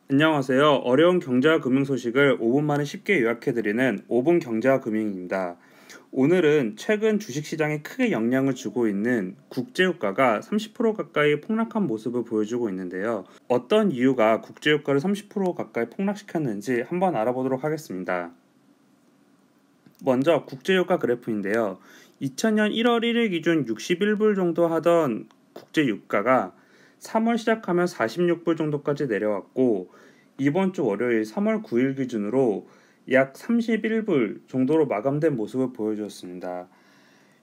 안녕하세요. 어려운 경제와 금융 소식을 5분 만에 쉽게 요약해드리는 5분 경제와 금융입니다. 오늘은 최근 주식시장에 크게 영향을 주고 있는 국제유가가 30% 가까이 폭락한 모습을 보여주고 있는데요. 어떤 이유가 국제유가를 30% 가까이 폭락시켰는지 한번 알아보도록 하겠습니다. 먼저 국제유가 그래프인데요. 2000년 1월 1일 기준 61불 정도 하던 국제유가가 3월 시작하면 46불 정도까지 내려왔고, 이번 주 월요일 3월 9일 기준으로 약 31불 정도로 마감된 모습을 보여주었습니다.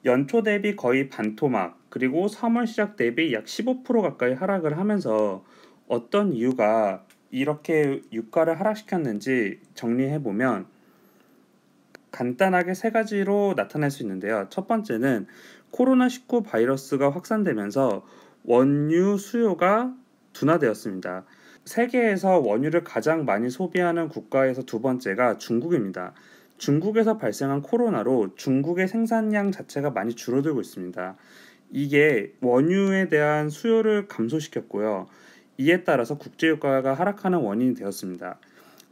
연초 대비 거의 반토막, 그리고 3월 시작 대비 약 15% 가까이 하락을 하면서 어떤 이유가 이렇게 유가를 하락시켰는지 정리해보면 간단하게 세 가지로 나타낼 수 있는데요. 첫 번째는 코로나19 바이러스가 확산되면서 원유 수요가 둔화되었습니다. 세계에서 원유를 가장 많이 소비하는 국가에서 두 번째가 중국입니다. 중국에서 발생한 코로나로 중국의 생산량 자체가 많이 줄어들고 있습니다. 이게 원유에 대한 수요를 감소시켰고요. 이에 따라서 국제유가가 하락하는 원인이 되었습니다.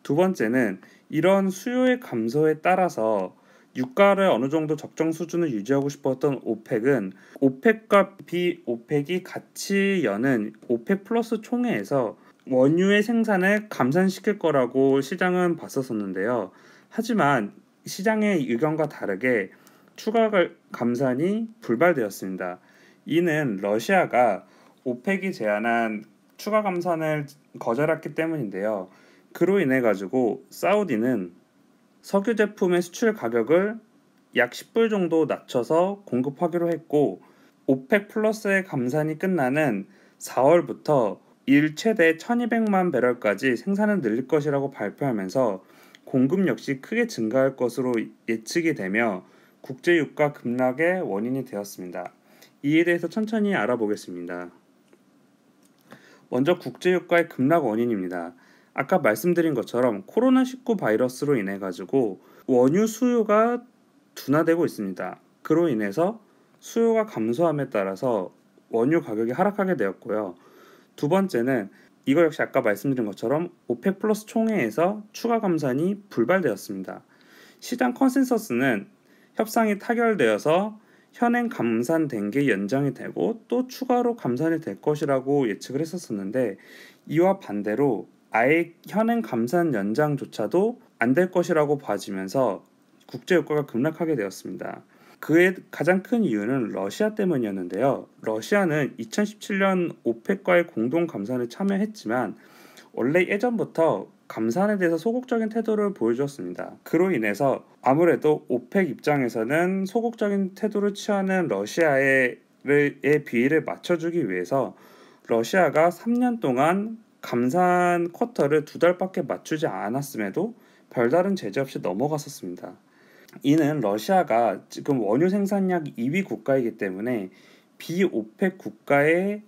두 번째는 이런 수요의 감소에 따라서 유가를 어느 정도 적정 수준을 유지하고 싶었던 오펙은 오펙과 비오펙이 같이 여는 오펙 플러스 총회에서 원유의 생산을 감산시킬 거라고 시장은 봤었었는데요. 하지만 시장의 의견과 다르게 추가 감산이 불발되었습니다. 이는 러시아가 오펙이 제안한 추가 감산을 거절했기 때문인데요. 그로 인해 가지고 사우디는 석유 제품의 수출 가격을 약 10불 정도 낮춰서 공급하기로 했고, 오펙 플러스의 감산이 끝나는 4월부터 일 최대 1200만 배럴까지 생산을 늘릴 것이라고 발표하면서 공급 역시 크게 증가할 것으로 예측이 되며 국제유가 급락의 원인이 되었습니다. 이에 대해서 천천히 알아보겠습니다. 먼저 국제유가의 급락 원인입니다. 아까 말씀드린 것처럼 코로나19 바이러스로 인해 가지고 원유 수요가 둔화되고 있습니다. 그로 인해서 수요가 감소함에 따라서 원유 가격이 하락하게 되었고요. 두 번째는 이거 역시 아까 말씀드린 것처럼 오펙 플러스 총회에서 추가 감산이 불발되었습니다. 시장 컨센서스는 협상이 타결되어서 현행 감산된 게 연장이 되고 또 추가로 감산이 될 것이라고 예측을 했었는데, 이와 반대로 아예 현행 감산 연장조차도 안 될 것이라고 봐지면서 국제유가가 급락하게 되었습니다. 그의 가장 큰 이유는 러시아 때문이었는데요. 러시아는 2017년 오펙과의 공동 감산에 참여했지만 원래 예전부터 감산에 대해서 소극적인 태도를 보여주었습니다. 그로 인해서 아무래도 오펙 입장에서는 소극적인 태도를 취하는 러시아의 비위를 맞춰주기 위해서 러시아가 3년 동안 감산 쿼터를 2달밖에 맞추지 않았음에도 별다른 제재 없이 넘어갔었습니다. 이는 러시아가 지금 원유 생산량 2위 국가이기 때문에 비오펙 국가의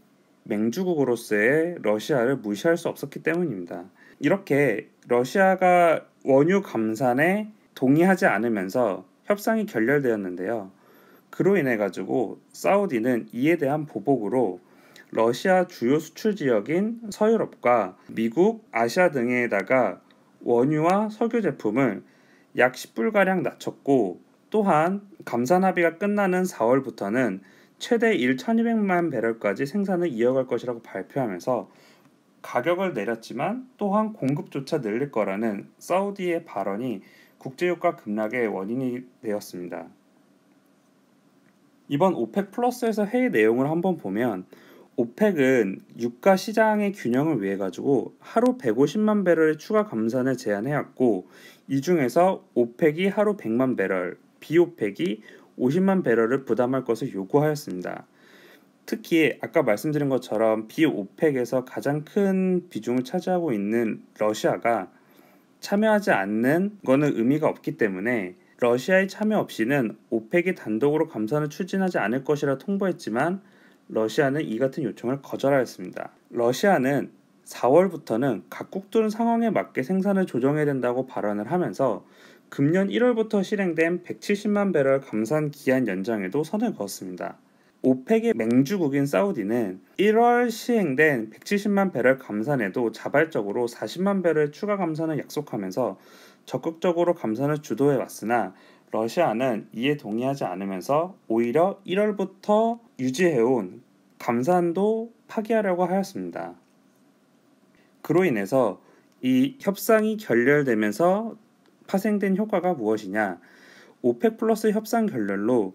맹주국으로서의 러시아를 무시할 수 없었기 때문입니다. 이렇게 러시아가 원유 감산에 동의하지 않으면서 협상이 결렬되었는데요. 그로 인해 가지고 사우디는 이에 대한 보복으로 러시아 주요 수출 지역인 서유럽과 미국, 아시아 등에다가 원유와 석유 제품을 약 10불가량 낮췄고, 또한 감산 합의가 끝나는 4월부터는 최대 1200만 배럴까지 생산을 이어갈 것이라고 발표하면서 가격을 내렸지만 또한 공급조차 늘릴 거라는 사우디의 발언이 국제유가 급락의 원인이 되었습니다. 이번 오펙 플러스에서 회의 내용을 한번 보면 오펙은 유가 시장의 균형을 위해 가지고 하루 150만 배럴의 추가 감산을 제안해왔고, 이 중에서 오펙이 하루 100만 배럴, 비오펙이 50만 배럴을 부담할 것을 요구하였습니다. 특히 아까 말씀드린 것처럼 비오펙에서 가장 큰 비중을 차지하고 있는 러시아가 참여하지 않는 거는 의미가 없기 때문에 러시아의 참여 없이는 오펙이 단독으로 감산을 추진하지 않을 것이라 통보했지만 러시아는 이 같은 요청을 거절하였습니다. 러시아는 4월부터는 각국들은 상황에 맞게 생산을 조정해야 된다고 발언을 하면서 금년 1월부터 실행된 170만 배럴 감산 기한 연장에도 선을 그었습니다. 오펙의 맹주국인 사우디는 1월 시행된 170만 배럴 감산에도 자발적으로 40만 배럴 추가 감산을 약속하면서 적극적으로 감산을 주도해 왔으나 러시아는 이에 동의하지 않으면서 오히려 1월부터 유지해온 감산도 파기하려고 하였습니다. 그로 인해서 이 협상이 결렬되면서 파생된 효과가 무엇이냐? 오펙 플러스 협상 결렬로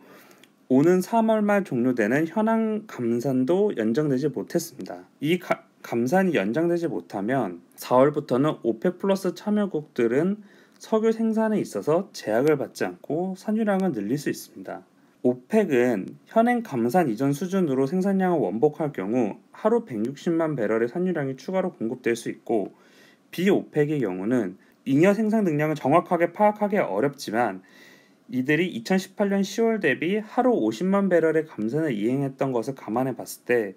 오는 3월 말 종료되는 현황 감산도 연장되지 못했습니다. 이 감산이 연장되지 못하면 4월부터는 오펙 플러스 참여국들은 석유 생산에 있어서 제약을 받지 않고 산유량을 늘릴 수 있습니다. 오펙은 현행 감산 이전 수준으로 생산량을 원복할 경우 하루 160만 배럴의 산유량이 추가로 공급될 수 있고, 비오펙의 경우는 잉여 생산 능력을 정확하게 파악하기 어렵지만 이들이 2018년 10월 대비 하루 50만 배럴의 감산을 이행했던 것을 감안해 봤을 때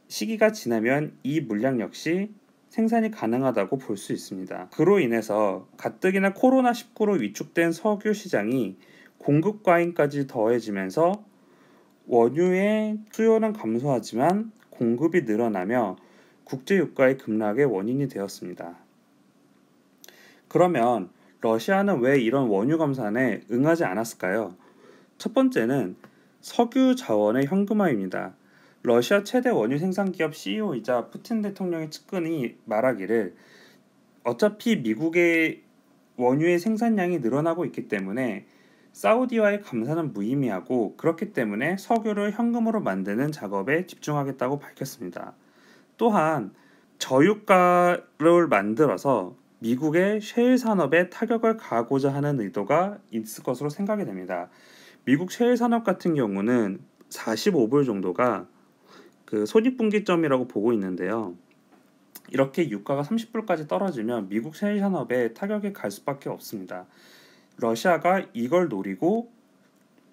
시기가 지나면 이 물량 역시 생산이 가능하다고 볼 수 있습니다. 그로 인해서 가뜩이나 코로나19로 위축된 석유 시장이 공급 과잉까지 더해지면서 원유의 수요는 감소하지만 공급이 늘어나며 국제 유가의 급락의 원인이 되었습니다. 그러면 러시아는 왜 이런 원유 감산에 응하지 않았을까요? 첫 번째는 석유 자원의 현금화입니다. 러시아 최대 원유 생산 기업 CEO이자 푸틴 대통령의 측근이 말하기를 어차피 미국의 원유의 생산량이 늘어나고 있기 때문에 사우디와의 감산은 무의미하고, 그렇기 때문에 석유를 현금으로 만드는 작업에 집중하겠다고 밝혔습니다. 또한 저유가를 만들어서 미국의 셰일 산업에 타격을 가하고자 하는 의도가 있을 것으로 생각이 됩니다. 미국 셰일 산업 같은 경우는 45불 정도가 그 손익분기점이라고 보고 있는데요. 이렇게 유가가 30불까지 떨어지면 미국 셰일 산업에 타격이 갈 수밖에 없습니다. 러시아가 이걸 노리고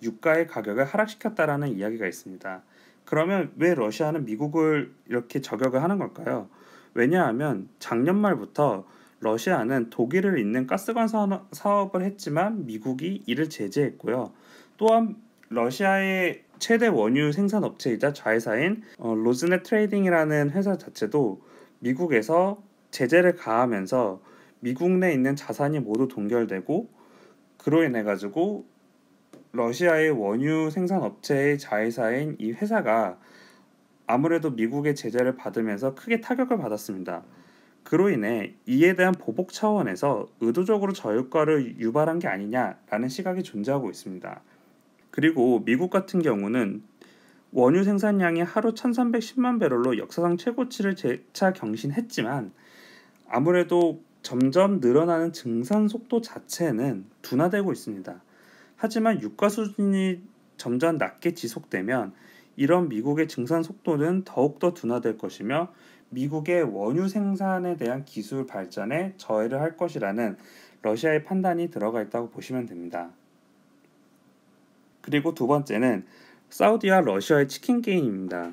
유가의 가격을 하락시켰다라는 이야기가 있습니다. 그러면 왜 러시아는 미국을 이렇게 저격을 하는 걸까요? 왜냐하면 작년 말부터 러시아는 독일을 잇는 가스관 사업을 했지만 미국이 이를 제재했고요. 또한 러시아의 최대 원유 생산 업체이자 자회사인 로즈넷 트레이딩이라는 회사 자체도 미국에서 제재를 가하면서 미국 내에 있는 자산이 모두 동결되고, 그로 인해 가지고 러시아의 원유 생산 업체의 자회사인 이 회사가 아무래도 미국의 제재를 받으면서 크게 타격을 받았습니다. 그로 인해 이에 대한 보복 차원에서 의도적으로 저유가를 유발한 게 아니냐라는 시각이 존재하고 있습니다. 그리고 미국 같은 경우는 원유 생산량이 하루 1310만 배럴로 역사상 최고치를 재차 경신했지만 아무래도 점점 늘어나는 증산 속도 자체는 둔화되고 있습니다. 하지만 유가 수준이 점점 낮게 지속되면 이런 미국의 증산 속도는 더욱더 둔화될 것이며 미국의 원유 생산에 대한 기술 발전에 저해를 할 것이라는 러시아의 판단이 들어가 있다고 보시면 됩니다. 그리고 두 번째는 사우디와 러시아의 치킨 게임입니다.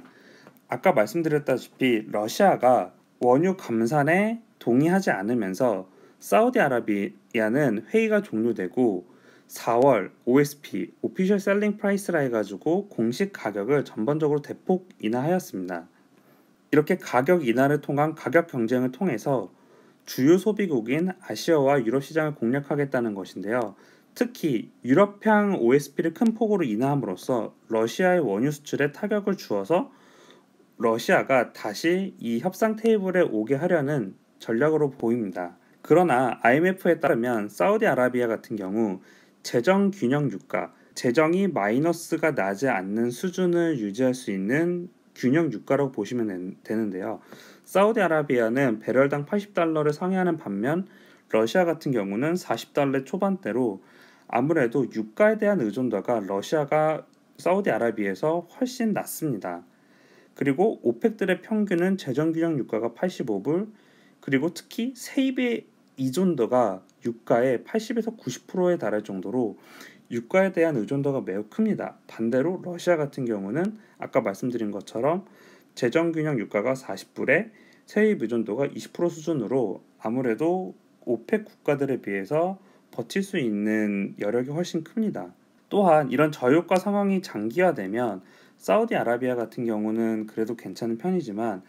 아까 말씀드렸다시피 러시아가 원유 감산에 동의하지 않으면서 사우디아라비아는 회의가 종료되고 4월 OSP (Official Selling Price라) 해가지고 공식 가격을 전반적으로 대폭 인하하였습니다. 이렇게 가격 인하를 통한 가격 경쟁을 통해서 주요 소비국인 아시아와 유럽 시장을 공략하겠다는 것인데요. 특히 유럽향 OSP를 큰 폭으로 인하함으로써 러시아의 원유 수출에 타격을 주어서 러시아가 다시 이 협상 테이블에 오게 하려는 전략으로 보입니다. 그러나 IMF에 따르면 사우디아라비아 같은 경우 재정 균형 유가, 재정이 마이너스가 나지 않는 수준을 유지할 수 있는 균형 유가라고 보시면 되는데요. 사우디아라비아는 배럴당 80달러를 상회하는 반면 러시아 같은 경우는 40달러 초반대로 아무래도 유가에 대한 의존도가 러시아가 사우디아라비아에서 훨씬 낮습니다. 그리고 오펙들의 평균은 재정균형 유가가 85불, 그리고 특히 세입의 의존도가 유가의 80에서 90%에 달할 정도로 유가에 대한 의존도가 매우 큽니다. 반대로 러시아 같은 경우는 아까 말씀드린 것처럼 재정균형 유가가 40불에 세입 의존도가 20% 수준으로 아무래도 오펙 국가들에 비해서 버틸 수 있는 여력이 훨씬 큽니다. 또한 이런 저유가 상황이 장기화되면 사우디아라비아 같은 경우는 그래도 괜찮은 편이지만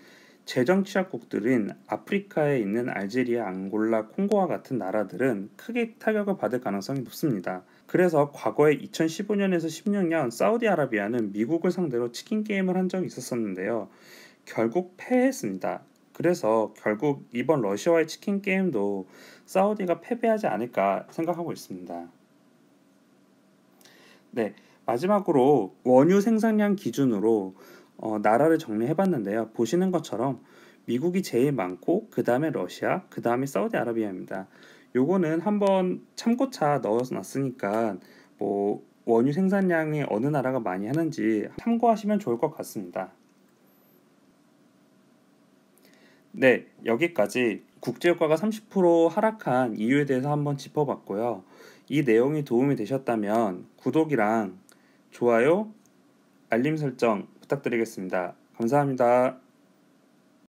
재정 취약국들인 아프리카에 있는 알제리아, 앙골라, 콩고와 같은 나라들은 크게 타격을 받을 가능성이 높습니다. 그래서 과거에 2015년에서 16년 사우디아라비아는 미국을 상대로 치킨 게임을 한 적이 있었었는데요. 결국 패했습니다. 그래서 결국 이번 러시아와의 치킨 게임도 사우디가 패배하지 않을까 생각하고 있습니다. 네, 마지막으로 원유 생산량 기준으로 나라를 정리해봤는데요. 보시는 것처럼 미국이 제일 많고 그 다음에 러시아, 그 다음에 사우디아라비아입니다. 요거는 한번 참고차 넣어놨으니까 뭐 원유 생산량이 어느 나라가 많이 하는지 참고하시면 좋을 것 같습니다. 네, 여기까지 국제유가가 30% 하락한 이유에 대해서 한번 짚어봤고요. 이 내용이 도움이 되셨다면 구독이랑 좋아요, 알림 설정 부탁드리겠습니다. 감사합니다.